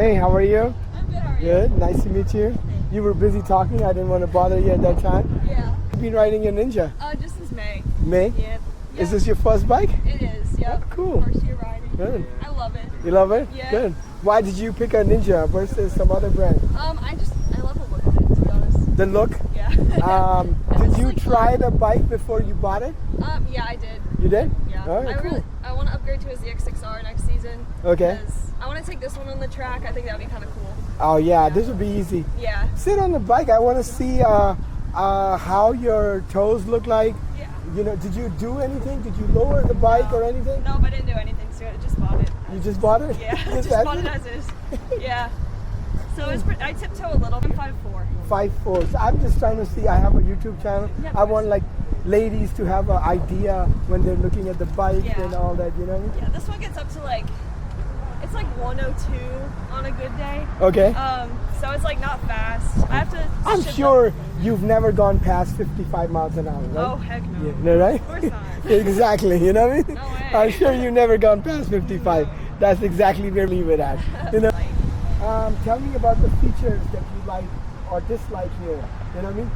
Hey, how are you? I'm good, how are you? Good, nice to meet you. You were busy talking, I didn't want to bother you at that time. Yeah. You've been riding your Ninja? Just since May. May? Yep. Is this your first bike? It is, yep. Oh, cool. First year riding. Good. I love it. You love it? Yeah. Good. Why did you pick a Ninja versus some other brand? I love the look of it, to be honest. The look? Yeah. Did you try the bike before you bought it? Yeah, I did. You did? Yeah. All right, cool. I want to upgrade to a ZX10r next season. Okay. Because I want to take this one on the track. I think that would be kind of cool. Oh yeah, this would be easy. Yeah. Sit on the bike. I want to see how your toes look like. Yeah. You know, did you do anything? Did you lower the bike or anything? No, but I didn't do anything to it. I just bought it. You just bought it? Yeah, Just just bought it as is. Yeah. So it's I tiptoe a little. I'm 5'4". 5'4". So I'm just trying to see. I have a YouTube channel. Yeah, I want like ladies to have an idea when they're looking at the bike Yeah. and all that. You know? Yeah, this one gets up to like, it's like 102 on a good day. Okay. So it's like not fast. I have to. I'm shift sure up. you've never gone past 55 miles an hour, right? Oh heck no. Yeah, no, right? Of course not. Exactly. You know what I mean? No way. I'm sure you've never gone past 55. That's exactly where we leave it at. You know? Tell me about the features that you like or dislike here. You know what I mean?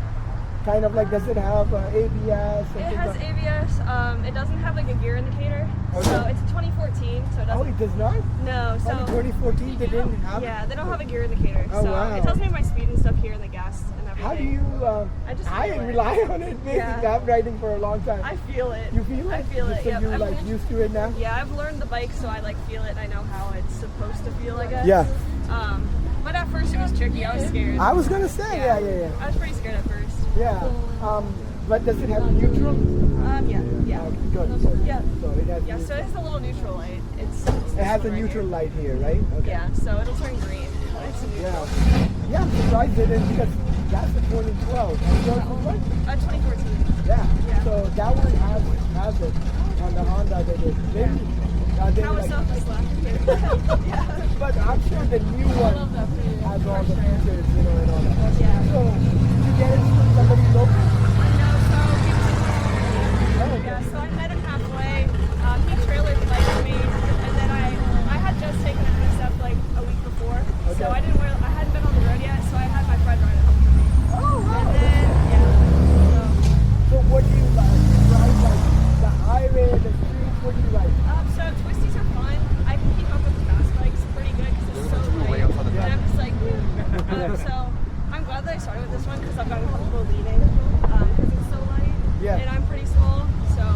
Kind of like, does it have ABS? It has ABS. It doesn't have like a gear indicator. Okay. So it's a 2014, so it Oh, doesn't. it does not? No, so. Only 2014 they didn't have it? Yeah, they don't have a gear indicator. Oh, so wow. it tells me my speed and stuff here and the gas and everything. How do you, I feel it. rely on it, basically. Yeah. I'm riding for a long time. I feel it. You feel it? I feel it. So Yep. you're like used to it now? Yeah, I've learned the bike, so I like feel it. I know how it's supposed to feel, I guess. Yeah. But at first it was tricky. I was scared. I was gonna say, yeah. I was pretty scared at first. Yeah. But does it have neutral? Yeah. Okay, good. Yeah. So it has Yeah, neutral. so it has a little neutral light. It's It has this a one right neutral here. light here, right? Okay. Yeah, so it'll turn green. It's a neutral. Yeah, I'm surprised it is because that's a 2012. And yours is what? 2014. Yeah. Yeah. So that one has it on the Honda they did. Maybe. They How like, was self-slack? Yeah. but I'm sure the new one has all the features, you know, and all that. Yeah. So did you get it from somebody local? No, so Oh, yeah, so I met him halfway. He trailered the bike with me, and then I had just taken it myself like a week before. Okay. So I hadn't been on the road yet, so I had my friend ride it home for me. Oh, wow. And then So what do you like? You ride like the highway, the streets, what do you like? so twisties are fun. I can keep up with the fast bikes pretty good because it's so light. And I'm just like, so I'm glad that I started with this one because I've gotten comfortable leaning because it's so light. Yeah. And I'm pretty small, so.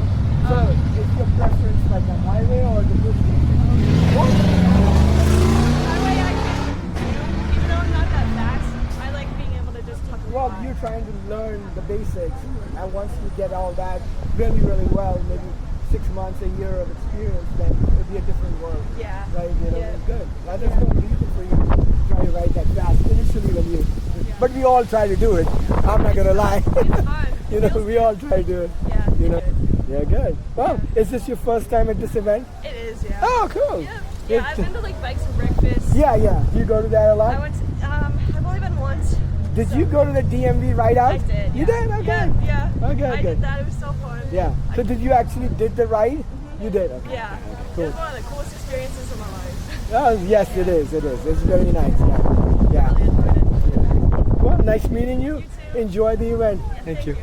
So is your preference like the highway or the bush? Highway I can, even though I'm not that fast, I like being able to just tuck and Well, fly. you're trying to learn the basics, and once you get all that really, really well, maybe 6 months, a year of experience, then it'll be a different world. Yeah. Right? You know, Yeah. good. Now, there's no reason for you to try to ride that fast initially when you. But we all try to do it. I'm not gonna lie. It's fun. You know, we all try to do it. Yeah, You it's know. good. Yeah, good. Well, is this your first time at this event? It is, yeah. Oh, cool. Yeah, yeah, I've been to like Bikes and Breakfast. Yeah. Do you go to that a lot? I went to, I've only been once. Did you go to the DMV ride out? I did. You yeah. did? Okay. Yeah. Okay, I good. did that. It was so fun. Yeah. So did you actually did the ride? You did. Okay. Yeah. Cool. It was one of the coolest experiences of my life. Oh, yes, it is. It is. It's very nice. Yeah. Really enjoyed it. Well, nice meeting you. You too. Enjoy the event. Yeah, thank you.